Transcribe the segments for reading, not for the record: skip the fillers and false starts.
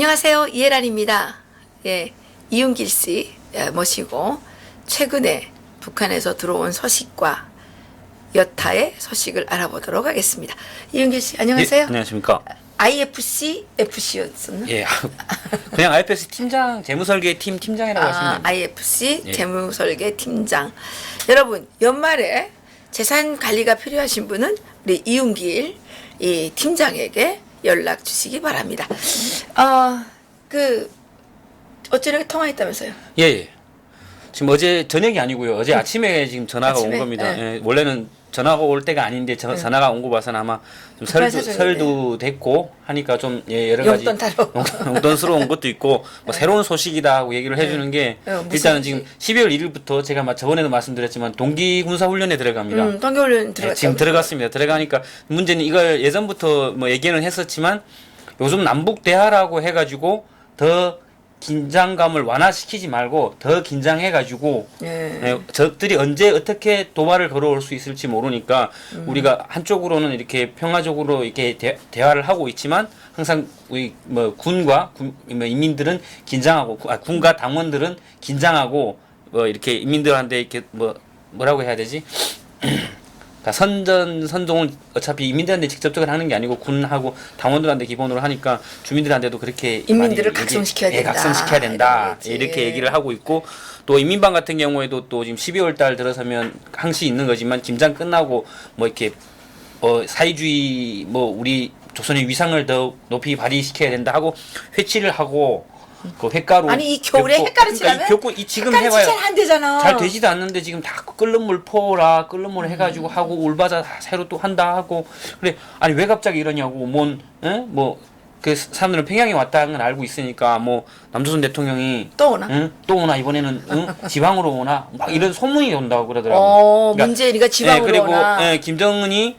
안녕하세요. 이혜란입니다. 예, 이윤길 씨 모시고 최근에 북한에서 들어온 소식과 여타의 소식을 알아보도록 하겠습니다. 이윤길 씨 안녕하세요. 예, 안녕하십니까. IFC, FC였었나? 예, 그냥 IFC 팀장, 재무설계 팀장이라고 하시면 됩니다. IFC 예. 재무설계 팀장. 여러분 연말에 재산 관리가 필요하신 분은 우리 이윤길 이 팀장에게 연락 주시기 바랍니다. 어쩌면 통화했다면서요? 예, 예. 지금 어제 저녁이 아니고요. 어제 아침에 지금 전화가 아침에? 온 겁니다. 네. 예, 원래는 전화가 올 때가 아닌데 전화가 온 거 봐서는 아마 좀 급한 설도, 사정이네. 설도 됐고 하니까 좀 여러 가지 용돈 타러. 용돈스러운 것도 있고 뭐 새로운 소식이다 하고 얘기를 해주는 게 무슨 일단은 소식? 지금 12월 1일부터 제가 저번에도 말씀드렸지만 동기군사훈련에 들어갑니다. 동계훈련 들어갔다. 지금 들어갔습니다. 들어가니까 문제는 이걸 예전부터 뭐 얘기는 했었지만 요즘 남북 대화라고 해가지고 더 긴장감을 완화시키지 말고 더 긴장해가지고 예. 적들이 언제 어떻게 도발을 걸어올 수 있을지 모르니까 우리가 한쪽으로는 이렇게 평화적으로 이렇게 대화를 하고 있지만 항상 우리 뭐 군과 뭐 인민들은 긴장하고 군과 당원들은 긴장하고 뭐 이렇게 인민들한테 이렇게 뭐라고 해야 되지? 그러니까 선동을 어차피 인민들한테 직접적으로 하는 게 아니고 군하고 당원들한테 기본으로 하니까 주민들한테도 그렇게 인민들을 많이 각성시켜야 된다. 각성시켜야 된다. 이런 이렇게 거지. 얘기를 하고 있고 또 인민방 같은 경우에도 또 지금 12월 달 들어서면 항시 있는 거지만 김장 끝나고 뭐 이렇게 사회주의 우리 조선의 위상을 더 높이 발휘시켜야 된다 하고 회치를 하고 그 횟가루 아니 이 겨울에 벽고, 햇가루 그러니까 칠하면 이 벽고 이 지금 햇가루 해봐요. 칠잘 안 되잖아. 잘 되지도 않는데 지금 다 끓는 물 퍼라 끓는 물 해가지고 하고 울바자 새로 또 한다 하고 그래 아니 왜 갑자기 이러냐고 그 사람들은 평양에 왔다는 걸 알고 있으니까 뭐 남조선 대통령이 또 오나? 또 오나 이번에는 지방으로 오나 막 이런 소문이 온다고 그러더라고요. 그러니까, 문재인이가 지방으로 그리고 오나? 김정은이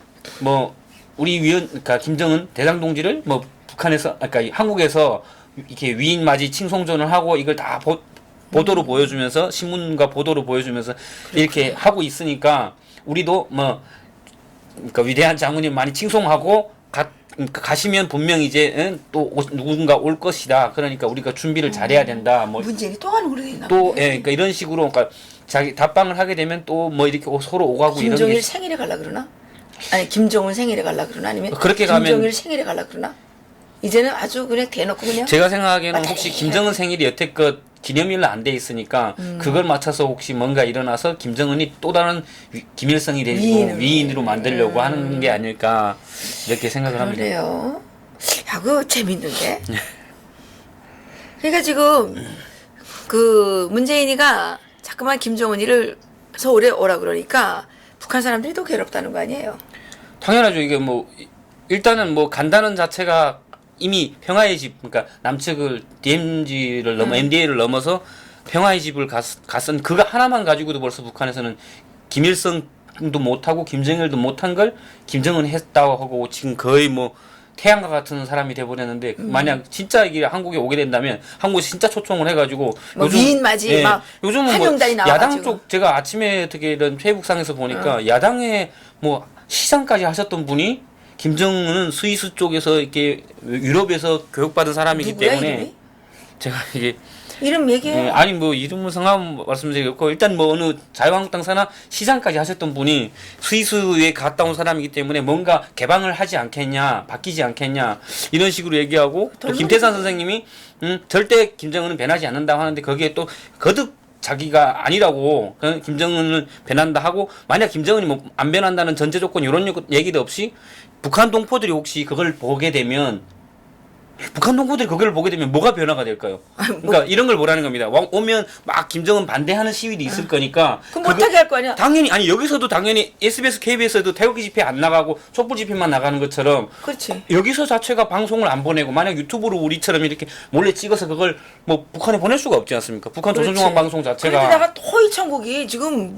우리 그러니까 김정은 대장동지를 북한에서 그러니까 한국에서 이렇게 위인 맞이 칭송전을 하고 이걸 다 보도로 보여주면서 신문과 보도로 보여주면서 이렇게 하고 있으니까 우리도 그러니까 위대한 장군님 많이 칭송하고 가시면 분명 이제 또 누군가 올 것이다. 그러니까 우리가 준비를 잘해야 된다. 문재인이 또 하는 그러나? 그러니까 이런 식으로 그러니까 자기 답방을 하게 되면 또 이렇게 서로 오가고 이런 김정일 게 생일에 갈라 그러나? 아니 김정은 생일에 갈라 그러나? 아니면 그렇게 가면 김정일 생일에 갈라 그러나? 이제는 아주 그냥 대놓고 그냥 제가 생각하기에는 맞다. 혹시 김정은 생일이 여태껏 기념일로 안 돼 있으니까 그걸 맞춰서 혹시 뭔가 일어나서 김정은이 또 다른 김일성이 되고 위인으로 만들려고 하는 게 아닐까 이렇게 생각을 합니다. 그래요. 야, 그거 재밌는데. 그러니까 지금 그 문재인이가 자꾸만 김정은이를 서울에 오라 그러니까 북한 사람들이 더 괴롭다는 거 아니에요? 당연하죠. 이게 일단은 간다는 자체가 이미 평화의 집, 그러니까 남측을 DMZ를 MDA를 넘어서 평화의 집을 갔은 그거 하나만 가지고도 벌써 북한에서는 김일성도 못하고 김정일도 못한 걸 김정은이 했다고 하고 지금 거의 태양과 같은 사람이 돼버렸는데 만약 진짜 이게 한국에 오게 된다면 한국에 진짜 초청을 해가지고 위인 맞이 막 요즘은 환영단이 나와가지고 야당 쪽 제가 아침에 어떻게 이런 페이북상에서 보니까 야당에 시장까지 하셨던 분이 김정은은 스위스 쪽에서 이렇게 유럽에서 교육받은 사람이기 누구야, 때문에 이름이? 제가 이게 이름 얘기해. 아니 이름은 성함 말씀드리겠고 일단 어느 자유한국당 산하 시장까지 하셨던 분이 스위스에 갔다 온 사람이기 때문에 뭔가 개방을 하지 않겠냐 바뀌지 않겠냐 이런 식으로 얘기하고 또 김태산 선생님이 절대 김정은은 배나지 않는다고 하는데 거기에 또 거듭 자기가 아니라고 김정은을 배난다 하고 만약 김정은이 안 배난다는 전제 조건 이런 얘기도 없이 북한 동포들이 혹시 그걸 보게 되면 뭐가 변화가 될까요? 그러니까 이런 걸 보라는 겁니다. 오면 막 김정은 반대하는 시위도 있을 거니까 그럼 못하게 할 거 아니야? 당연히 여기서도 당연히 SBS, KBS에도 태극기 집회 안 나가고 촛불 집회만 나가는 것처럼 그렇지. 여기서 자체가 방송을 안 보내고 만약 유튜브로 우리처럼 이렇게 몰래 찍어서 그걸 북한에 보낼 수가 없지 않습니까? 북한 조선중앙방송 자체가 그런데다가 허이천국이 지금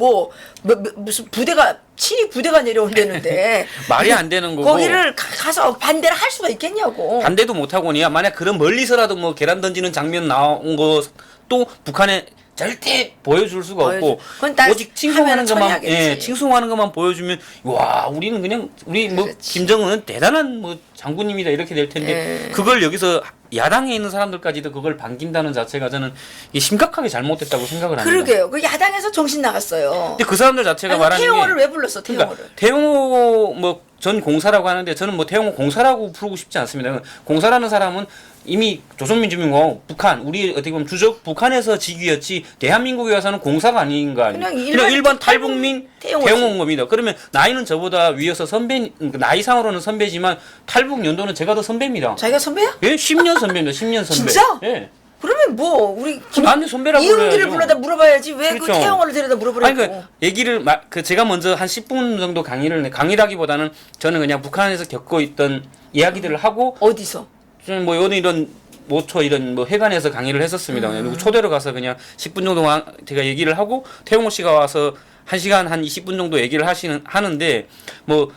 무슨 부대가 친위 부대가 내려온다는데 말이 안 되는 거고 거기를 가서 반대를 할 수가 있겠냐고. 반대도 못 하고니야. 만약 그런 멀리서라도 계란 던지는 장면 나온 거 또 북한에 절대 보여줄 수가 없고 그건 다 오직 칭송하는 것만 처리하겠지. 칭송하는 것만 보여주면 와 우리는 그냥 우리 뭐 그렇지. 김정은은 대단한 뭐 장군님이다 이렇게 될 텐데 그걸 여기서 야당에 있는 사람들까지도 그걸 반긴다는 자체가 저는 이게 심각하게 잘못됐다고 생각을 합니다. 그러게요. 그 야당에서 정신 나갔어요. 근데 그 사람들 자체가 아니, 말하는 태영호를 게 왜 불렀어? 태영호를. 그러니까 태영호 뭐 전 공사라고 하는데 저는 뭐 태영호 공사라고 부르고 싶지 않습니다. 공사라는 사람은 이미 조선민주공화국 북한 우리 어떻게 보면 주적 북한에서 직위였지 대한민국에 와서는 공사가 아닌 거 아니에요. 그냥 일반 탈북민 태영호인 겁니다. 그러면 나이는 저보다 위여서 선배 나이상으로는 선배지만 탈북 연도는 제가 더 선배입니다. 자기가 선배야? 예, 10년 선배입니다. 10년 선배. 진짜? 예. 그러면 뭐 우리 나한테 선배라고 이은기를 그래야죠. 불러다 물어봐야지 왜 그 그렇죠. 태영호를 데려다 물어보라고. 아니 그 얘기를 그 제가 먼저 한 10분 정도 강의라기보다는 저는 그냥 북한에서 겪고 있던 이야기들을 하고 어디서? 저는 뭐 이런 모처 이런 뭐 회관에서 강의를 했었습니다. 그리고 초대로 가서 그냥 10분 정도 제가 얘기를 하고 태용호 씨가 와서 1시간 한 20분 정도 얘기를 하는데 뭐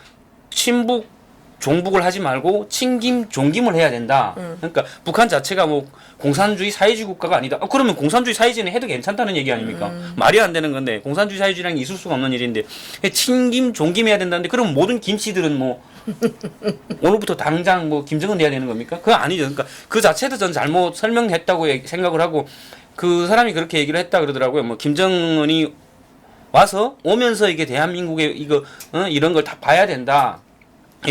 친북 종북을 하지 말고 친김 종김을 해야 된다. 그러니까 북한 자체가 뭐 공산주의 사회주의 국가가 아니다. 그러면 공산주의 사회주의는 해도 괜찮다는 얘기 아닙니까? 말이 안 되는 건데 공산주의 사회주의라는 게 있을 수가 없는 일인데 친김 종김 해야 된다는데 그럼 모든 김씨들은 뭐 오늘부터 당장 뭐 김정은 해야 되는 겁니까? 그거 아니죠. 그러니까 그 자체도 전 잘못 설명했다고 생각을 하고 그 사람이 그렇게 얘기를 했다 그러더라고요. 뭐 김정은이 와서 오면서 이게 대한민국에 이거 이런 걸 다 봐야 된다.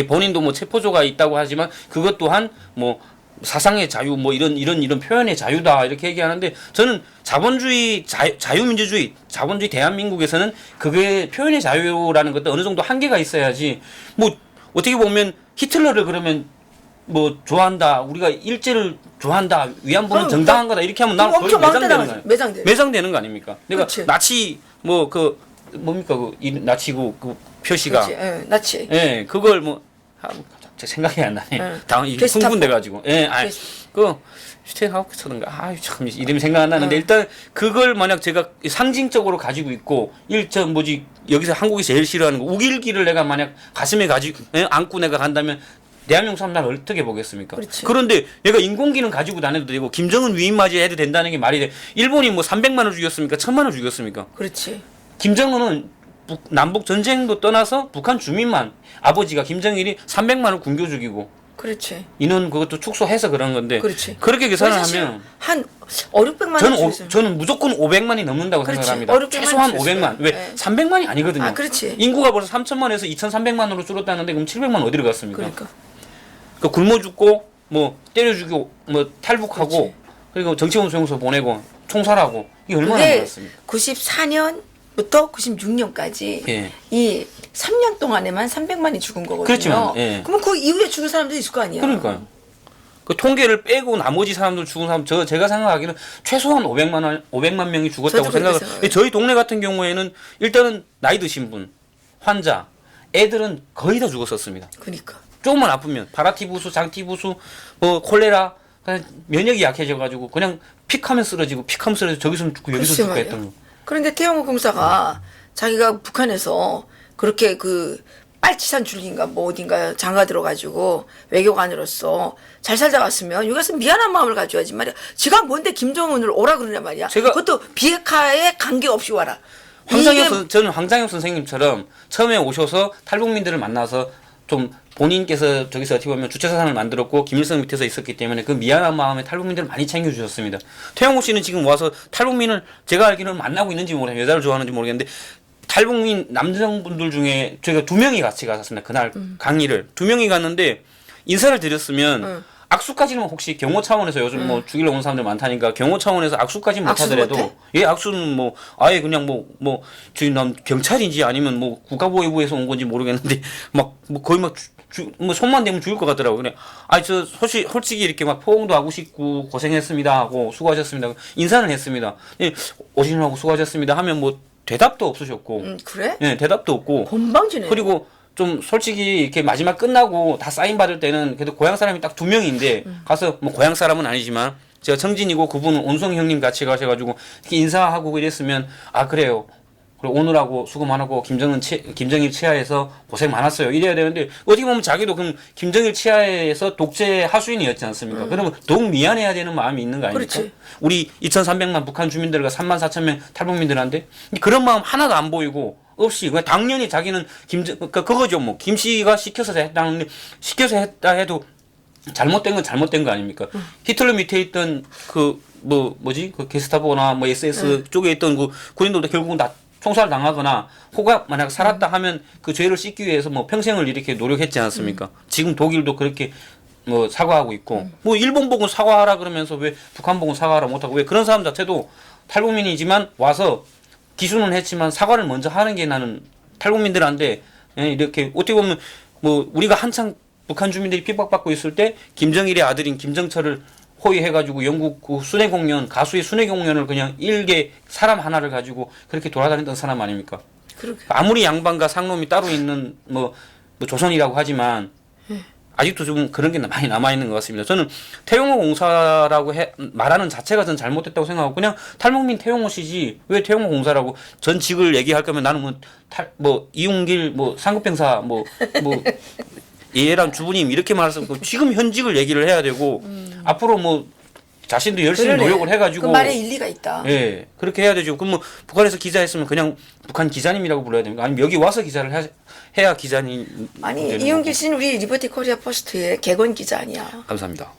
본인도 뭐 체포조가 있다고 하지만 그것 또한 뭐 사상의 자유 뭐 이런 표현의 자유다 이렇게 얘기하는데 저는 자본주의 자유민주주의 자본주의 대한민국에서는 그게 표현의 자유라는 것도 어느 정도 한계가 있어야지 뭐 어떻게 보면 히틀러를 그러면 뭐 좋아한다 우리가 일제를 좋아한다 위안부는 정당한 거다 이렇게 하면 나는 거의 매장되는 거 아닙니까? 내가 그렇지. 나치 뭐 그 뭡니까 나치고 그 표시가 그렇지. 예, 나치. 예, 그걸 뭐 생각이 안 나네. 당이 게스타포. 흥분돼가지고. 예, 아니 그 슈텐하우스던가 참 이름이 생각 안 나는데 일단 그걸 만약 제가 상징적으로 가지고 있고 뭐지 여기서 한국이 제일 싫어하는 거 우길기를 내가 만약 가슴에 가지고 안고 내가 간다면 대한민국 사람 날 어떻게 보겠습니까? 그렇지. 그런데 얘가 인공기능 가지고 다녀도 되고 김정은 위임 맞이해도 된다는 게 말이 돼. 일본이 뭐 300만 원 죽였습니까? 1000만 원 죽였습니까? 그렇지. 김정은은 남북 전쟁도 떠나서 북한 주민만 아버지가 김정일이 300만 원 굶겨 죽이고 그렇지. 인원 그것도 축소해서 그런 건데 그렇지. 그렇게 계산을 하면 한 500만 원 저는 무조건 500만이 넘는다고 그렇지. 생각합니다. 500만 최소한 줬어요. 500만. 왜 네. 300만이 아니거든요. 아, 그렇지. 인구가 벌써 3천만에서 2,300만으로 줄었다는데 그럼 700만 어디로 갔습니까? 그러니까. 그 굶어 죽고 뭐 때려 죽이고 뭐 탈북하고 그렇지. 그리고 정치범 수용소 보내고 총살하고 이게 얼마나 그게 많았습니까? 94년부터 96년까지 예. 이 3년 동안에만 300만이 죽은 거거든요. 그렇지만, 예. 그러면 그 이후에 죽은 사람도 있을 거 아니야. 그러니까요. 그 통계를 빼고 나머지 사람들 죽은 사람 제가 생각하기는 최소한 500만 명이 죽었다고 저도 생각을. 그렇게 생각해요. 저희 동네 같은 경우에는 일단은 나이 드신 분, 환자, 애들은 거의 다 죽었었습니다. 그러니까. 조금만 아프면 파라티부스, 장티부스, 뭐 콜레라 그냥 면역이 약해져가지고 그냥 픽하면 쓰러지고 픽하면 쓰러지고 저기서는 죽고 여기서 글쎄 죽고 말이야. 했던 거. 그런데 태영호 공사가 자기가 북한에서 그렇게 그 빨치산 줄기인가 뭐 어딘가 장가 들어가지고 외교관으로서 잘 살다 왔으면 여기 가서 미안한 마음을 가져야지 말이야. 지가 뭔데 김정은을 오라 그러냐 말이야. 그것도 비핵화에 관계없이 와라. 저는 황장엽 선생님처럼 처음에 오셔서 탈북민들을 만나서 좀 본인께서 저기서 어떻게 보면 주체사상을 만들었고 김일성 밑에서 있었기 때문에 그 미안한 마음에 탈북민들을 많이 챙겨주셨습니다. 태영호 씨는 지금 와서 탈북민을 제가 알기로는 만나고 있는지 모르겠어요. 여자를 좋아하는지 모르겠는데 탈북민 남성분들 중에 저희가 2명이 같이 갔었습니다. 그날 강의를 2명이 갔는데 인사를 드렸으면 악수까지는 혹시 경호 차원에서 요즘 뭐 죽이러 온 사람들 많다니까 경호 차원에서 악수까지 못하더라도 예 악수는 뭐 아예 그냥 뭐 저희 난 경찰인지 아니면 뭐 국가보위부에서 온 건지 모르겠는데 막 뭐 거의 막 뭐 손만 대면 죽을 것 같더라고. 그래. 저 솔직히 이렇게 막 포옹도 하고 싶고 고생했습니다 하고 수고하셨습니다. 인사는 했습니다. 예, 오시느라고 수고하셨습니다 하면 뭐 대답도 없으셨고. 그래? 예, 대답도 없고. 건방지네. 그리고 좀 솔직히 이렇게 마지막 끝나고 다 사인 받을 때는 그래도 고향 사람이 딱 2명인데 가서 뭐 고향 사람은 아니지만 제가 청진이고 그분은 온성 형님 같이 가셔가지고 이렇게 인사하고 이랬으면 아 그래요. 그리고 오늘하고 수고 많았고 김정일 치하에서 고생 많았어요. 이래야 되는데 어떻게 보면 자기도 그럼 김정일 치하에서 독재 하수인이었지 않습니까? 그러면 더욱 미안해야 되는 마음이 있는 거 아닙니까? 그렇지. 우리 2,300만 북한 주민들과 34,000명 탈북민들한테 그런 마음 하나도 안 보이고 없이 그냥 당연히 자기는 그거죠. 뭐 김 씨가 시켜서 했다는데 시켜서 했다 해도 잘못된 건 잘못된 거 아닙니까? 히틀러 밑에 있던 그 뭐지 그 게스타포나 뭐 SS 쪽에 있던 그 군인들도 결국은 다 총살 당하거나 혹가 만약 살았다 하면 그 죄를 씻기 위해서 뭐 평생을 이렇게 노력했지 않습니까? 지금 독일도 그렇게 뭐 사과하고 있고 뭐 일본 보고 사과하라 그러면서 왜 북한 보고 사과하라 못하고 왜 그런 사람 자체도 탈북민이지만 와서 기수는 했지만 사과를 먼저 하는 게 나는 탈북민들한테 이렇게 어떻게 보면 뭐 우리가 한창 북한 주민들이 핍박받고 있을 때 김정일의 아들인 김정철을 호위해가지고 영국 그 순회 공연 가수의 순회 공연을 그냥 일개 사람 하나를 가지고 그렇게 돌아다녔던 사람 아닙니까? 그렇게. 아무리 양반과 상놈이 따로 있는 뭐 조선이라고 하지만 아직도 좀 그런 게 많이 남아 있는 것 같습니다. 저는 태용호 공사라고 말하는 자체가 전 잘못됐다고 생각하고 그냥 탈북민 태용호 씨지 왜 태용호 공사라고 전 직을 얘기할 거면 나는 뭐 이웅길 뭐 상급병사 뭐 얘랑 주부님 이렇게 말해서 지금 현직을 얘기를 해야 되고 앞으로 뭐 자신도 열심히 그러네. 노력을 해가지고 그 말에 일리가 있다. 예 그렇게 해야 되죠. 그럼 뭐 북한에서 기자했으면 그냥 북한 기자님이라고 불러야 됩니까? 아니면 여기 와서 기자를 해야 기자님 아니 되는 이용길 거고. 씨는 우리 리버티 코리아 포스트의 개건 기자 아니야. 감사합니다.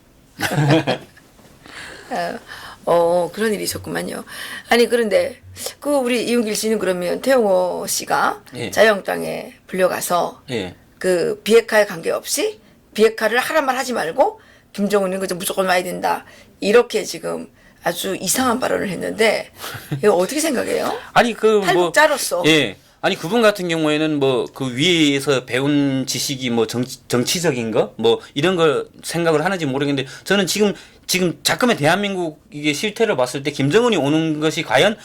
그런 일이 있었구만요. 아니 그런데 그 우리 이용길 씨는 그러면 태용호 씨가 예. 자유한국당에 불려가서 예. 그 비핵화에 관계없이 비핵화를 하란 말 하지 말고 김정은은 그저 무조건 와야 된다. 이렇게 지금 아주 이상한 발언을 했는데 이거 어떻게 생각해요? 아니 그 뭐 탈북자로서. 예. 아니 그분 같은 경우에는 뭐 그 위에서 배운 지식이 뭐 정치적인 거 뭐 이런 걸 생각을 하는지 모르겠는데 저는 지금 잠깐만 대한민국 이게 실태를 봤을 때 김정은이 오는 것이 과연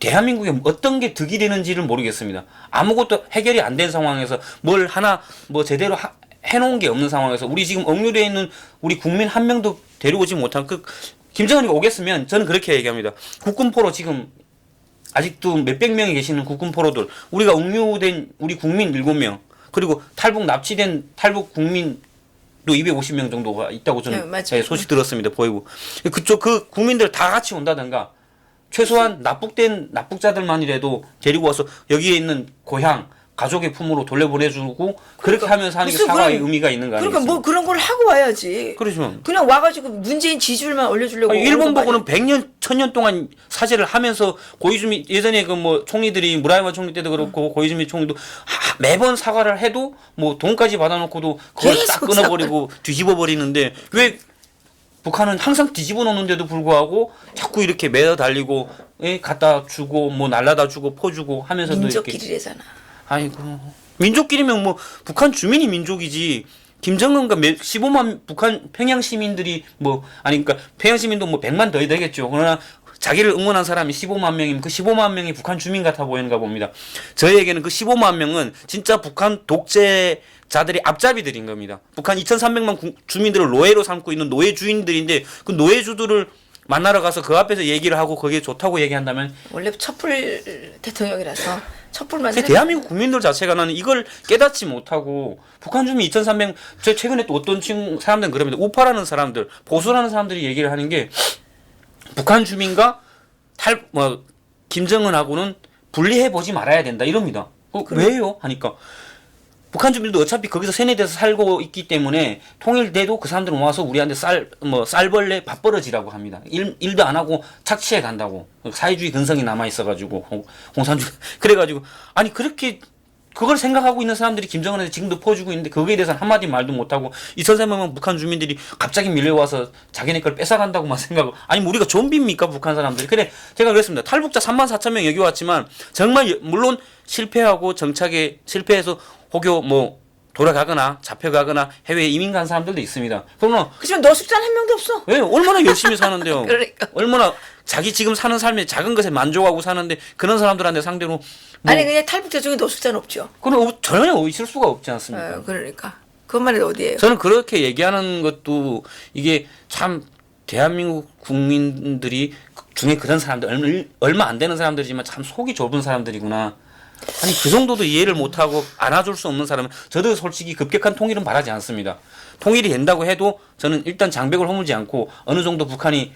대한민국에 어떤 게 득이 되는지를 모르겠습니다. 아무것도 해결이 안 된 상황에서 뭘 하나 뭐 제대로 해놓은 게 없는 상황에서 우리 지금 억류되어 있는 우리 국민 한 명도 데려오지 못한 그 김정은이 오겠으면 저는 그렇게 얘기합니다. 국군포로 지금 아직도 몇백 명이 계시는 국군포로들 우리가 억류된 우리 국민 7명 그리고 탈북 납치된 탈북 국민도 250명 정도가 있다고 저는 맞아요. 소식 들었습니다. 보이고 그쪽 그 국민들 다 같이 온다든가 최소한 납북된 납북자들만이라도 데리고 와서 여기에 있는 고향 가족의 품으로 돌려보내주고 그렇게 하면서 하는 게 무슨 사과의 그런- 의미가 있는 거 아니겠습니까? 그러니까 뭐 그런 걸 하고 와야지. 그렇지만 그냥 와가지고 문재인 지지율만 올려주려고. 아니, 일본 오는 거 보고는 100년, 1000년 동안 사죄를 하면서 고이즈미 예전에 그 뭐 총리들이 무라야마 총리 때도 그렇고 고이즈미 총리도 매번 사과를 해도 뭐 돈까지 받아놓고도 그걸 딱 계속 끊어버리고 뒤집어 버리는데 왜 북한은 항상 뒤집어 놓는데도 불구하고 자꾸 이렇게 매어 달리고 갖다 주고 뭐 날라다 주고 퍼주고 하면서도 이렇게 민족끼리래잖아. 아이고 민족끼리면 뭐 북한 주민이 민족이지 김정은과 15만 북한 평양 시민들이 뭐 아니 그러니까 평양 시민도 뭐 100만 더 되겠죠. 그러나 자기를 응원한 사람이 15만 명이면 그 15만 명이 북한 주민 같아 보이는가 봅니다. 저희에게는 그 15만 명은 진짜 북한 독재자들의 앞잡이들인 겁니다. 북한 2,300만 주민들을 노예로 삼고 있는 노예 주인들인데 그 노예주들을 만나러 가서 그 앞에서 얘기를 하고 그게 좋다고 얘기한다면 원래 촛불 대통령이라서 촛불만 근데 대한민국 국민들 자체가 나는 이걸 깨닫지 못하고 북한 주민 2,300 최근에 또 어떤 사람들은 그럽니다. 우파라는 사람들 보수라는 사람들이 얘기를 하는 게 북한 주민과 김정은하고는 분리해 보지 말아야 된다 이럽니다. 왜요? 하니까 북한 주민들도 어차피 거기서 세뇌돼서 살고 있기 때문에 통일돼도 그 사람들은 와서 우리한테 쌀벌레 밥벌어지라고 합니다. 일도 안 하고 착취해 간다고. 사회주의 근성이 남아 있어가지고 공산주의 그래가지고 아니 그렇게 그걸 생각하고 있는 사람들이 김정은한테 지금도 퍼주고 있는데 거기에 대해서는 한마디 말도 못하고 2,300만 북한 주민들이 갑자기 밀려와서 자기네 걸 뺏어간다고만 생각하고 아니 뭐 우리가 좀비입니까 북한 사람들이. 그래 제가 그랬습니다. 탈북자 34,000명 여기 왔지만 정말 물론 실패하고 정착에 실패해서 혹여 뭐 돌아가거나 잡혀가거나 해외에 이민 간 사람들도 있습니다. 그러나 그지만 너 숙자는 한 명도 없어. 왜 얼마나 열심히 사는데요. 그러니까. 얼마나 자기 지금 사는 삶에 작은 것에 만족하고 사는데 그런 사람들한테 상대로 아니 그냥 탈북자 중에 너 숙자는 없죠. 그건 전혀 있을 수가 없지 않습니까? 그러니까 그것만 해도 어디예요? 저는 그렇게 얘기하는 것도 이게 참 대한민국 국민들이 중에 그런 사람들 얼마 안 되는 사람들이지만 참 속이 좁은 사람들이구나. 아니 그 정도도 이해를 못하고 안아줄 수 없는 사람은 저도 솔직히 급격한 통일은 바라지 않습니다. 통일이 된다고 해도 저는 일단 장벽을 허물지 않고 어느 정도 북한이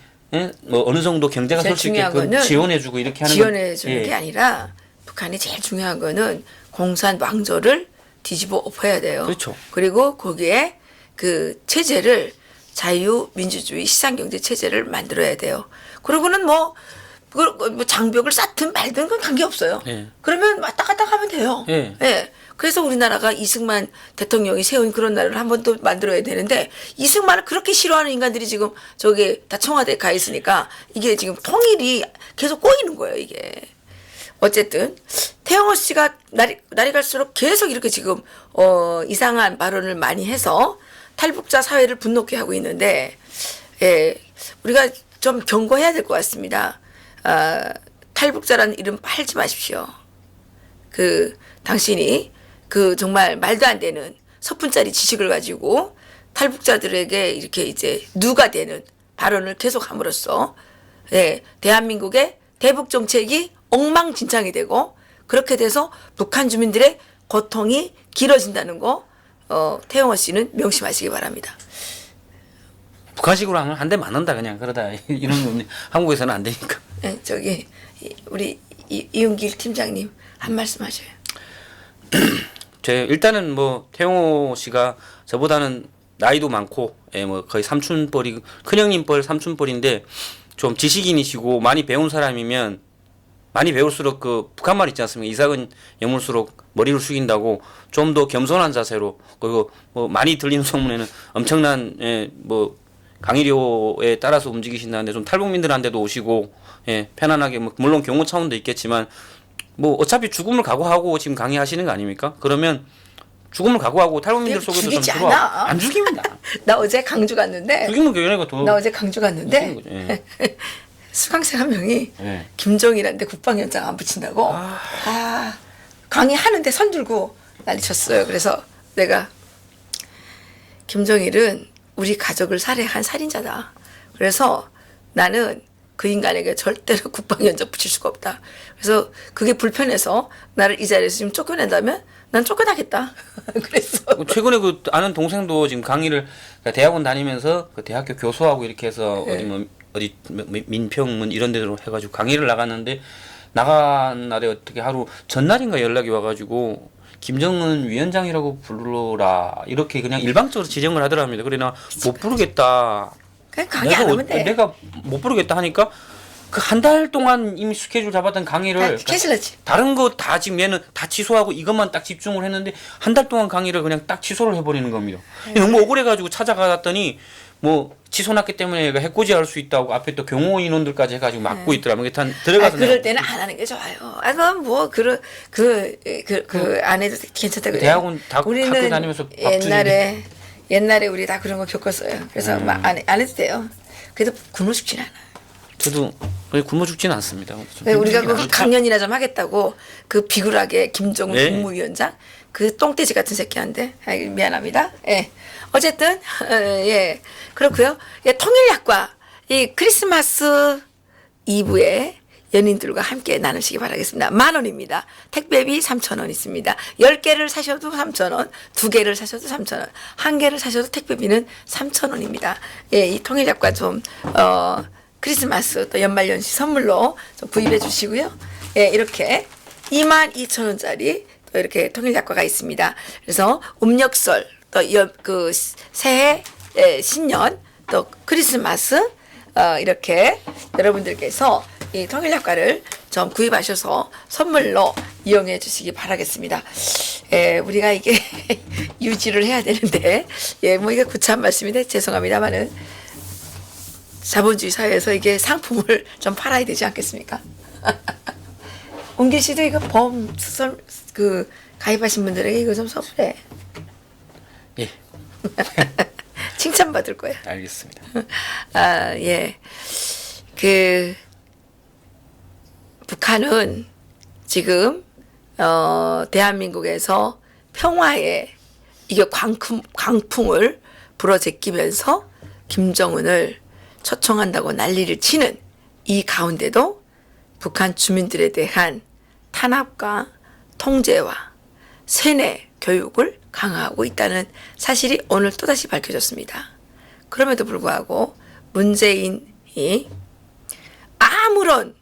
뭐 어느 정도 경제가 설 수 있게끔 지원해주고 이렇게 하는 지원해주는 게 아니라 북한이 제일 중요한 거는 공산 왕조를 뒤집어 엎어야 돼요. 그렇죠. 그리고 거기에 그 체제를 자유민주주의 시장경제 체제를 만들어야 돼요. 그러고는 뭐 장벽을 쌓든 말든 그건 관계없어요. 예. 그러면 왔다 갔다 하면 돼요. 예. 예. 그래서 우리나라가 이승만 대통령이 세운 그런 나라를 한 번 또 만들어야 되는데 이승만을 그렇게 싫어하는 인간들이 지금 저기 다 청와대에 가 있으니까 이게 지금 통일이 계속 꼬이는 거예요, 이게. 어쨌든 태영호 씨가 날이 갈수록 계속 이렇게 지금 이상한 발언을 많이 해서 탈북자 사회를 분노케 하고 있는데 예, 우리가 좀 경고해야 될 것 같습니다. 탈북자라는 이름 팔지 마십시오. 그 당신이 그 정말 말도 안 되는 서푼짜리 지식을 가지고 탈북자들에게 이렇게 이제 누가 되는 발언을 계속함으로써 예, 대한민국의 대북 정책이 엉망진창이 되고 그렇게 돼서 북한 주민들의 고통이 길어진다는 거 태영호 씨는 명심하시기 바랍니다. 북한식으로 하면 한 대 맞는다 그냥 그러다 이런 거 한국에서는 안 되니까. 네, 저기 우리 이윤길 팀장님 한 말씀 하셔요. 일단은 뭐 태용호 씨가 저보다는 나이도 많고 뭐 거의 삼촌뻘이 큰형님뻘 삼촌뻘인데 좀 지식인이시고 많이 배운 사람이면 많이 배울수록 그 북한말 있지 않습니까? 이삭은 여물수록 머리를 숙인다고 좀 더 겸손한 자세로 그리고 뭐 많이 들리는 소문에는 엄청난 뭐 강의료에 따라서 움직이신다는데 좀 탈북민들한테도 오시고 편안하게 뭐 물론 경호 차원도 있겠지만 뭐 어차피 죽음을 각오하고 지금 강의하시는 거 아닙니까? 그러면 죽음을 각오하고 탈북민들 속에서 좀 들어와. 안 죽입니다. 나 어제 강주 갔는데 죽이면 걔네가 더. 나 어제 강주 갔는데 수강생 한 명이 김정일한테 국방위원장 안 붙인다고 강의하는데 선 들고 난리쳤어요. 그래서 내가 김정일은 우리 가족을 살해한 살인자다. 그래서 나는 그 인간에게 절대로 국방위원장 붙일 수가 없다. 그래서 그게 불편해서 나를 이 자리에서 지금 쫓겨낸다면 난 쫓겨나겠다. 그랬어. 최근에 그 아는 동생도 지금 강의를 대학원 다니면서 그 대학교 교수하고 이렇게 해서 어디 민평문 이런 데로 해가지고 강의를 나갔는데 나간 날에 어떻게 하루 전날인가 연락이 와가지고 김정은 위원장이라고 부르라 이렇게 그냥 일방적으로 지정을 하더랍니다. 그래 나 못 부르겠다. 그냥 강의 안 하면 돼. 내가 못 부르겠다 하니까 그 한 달 동안 이미 스케줄 잡았던 강의를 캐슬렀지. 다른 거 다 지금 얘는 다 취소하고 이것만 딱 집중을 했는데 한 달 동안 강의를 그냥 딱 취소를 해버리는 겁니다. 너무 억울해가지고 찾아갔더니 뭐 취소났기 때문에 얘가 해코지 할 수 있다고 앞에 또 경호 인원들까지 해가지고 막고 있더라고요. 일단 들어가서 그럴 때는 안 하는 게 좋아요. 그 안 해도 괜찮다 그래. 대학원 학교 다니면서 옛날에 우리 다 그런 거 겪었어요. 그래서 안 해도 돼요. 그래도 굶어 죽진 않아. 저도 굶어 죽지는 않습니다. 우리가 그 강연이나 좀 하겠다고 그 비굴하게 김정은 국무위원장 그 똥돼지 같은 새끼한테 미안합니다. 예. 어쨌든 예 그렇고요. 예, 통일약과 이 크리스마스 이브에 연인들과 함께 나누시기 바라겠습니다. 10,000원입니다. 택배비 3,000원 있습니다. 10개를 사셔도 3,000원, 2개를 사셔도 3,000원, 1개를 사셔도 택배비는 3,000원입니다. 예, 이 통일약과 좀 크리스마스 또 연말연시 선물로 좀 구입해 주시고요. 예, 이렇게 22,000원짜리 또 이렇게 통일약과가 있습니다. 그래서 음력설 또 그 새해 신년 또 크리스마스 이렇게 여러분들께서 이 통일약과를 좀 구입하셔서 선물로 이용해 주시기 바라겠습니다. 우리가 이게 유지를 해야 되는데 뭐 이게 구차한 말씀인데 죄송합니다만은 자본주의 사회에서 이게 상품을 좀 팔아야 되지 않겠습니까? 옹길 씨도 이거 가입하신 분들에게 이거 좀 선물해. 예. 칭찬받을 거야. 알겠습니다. 예. 북한은 지금 대한민국에서 평화의 이게 광풍을 불어제끼면서 김정은을 초청한다고 난리를 치는 이 가운데도 북한 주민들에 대한 탄압과 통제와 세뇌 교육을 강화하고 있다는 사실이 오늘 또다시 밝혀졌습니다. 그럼에도 불구하고 문재인이 아무런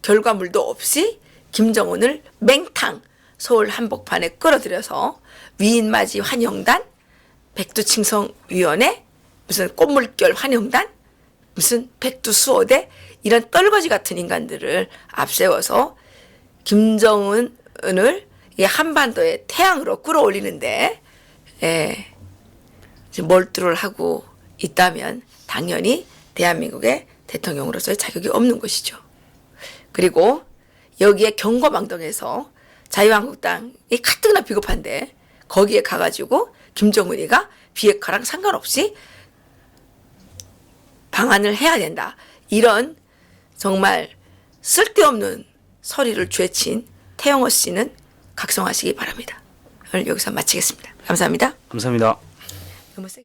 결과물도 없이 김정은을 맹탕 서울 한복판에 끌어들여서 위인맞이 환영단, 백두칭성위원회, 무슨 꽃물결 환영단, 무슨 백두수호대 이런 떨거지 같은 인간들을 앞세워서 김정은을 이 한반도의 태양으로 끌어올리는데 지금 몰두를 하고 있다면 당연히 대한민국의 대통령으로서의 자격이 없는 것이죠. 그리고 여기에 경거망동해서 자유한국당이 가뜩이나 비겁한데 거기에 가가지고 김정은이가 비핵화랑 상관없이 방안을 해야 된다. 이런 정말 쓸데없는 소리를 죄친 태영호 씨는 각성하시기 바랍니다. 오늘 여기서 마치겠습니다. 감사합니다. 감사합니다. 너무 세-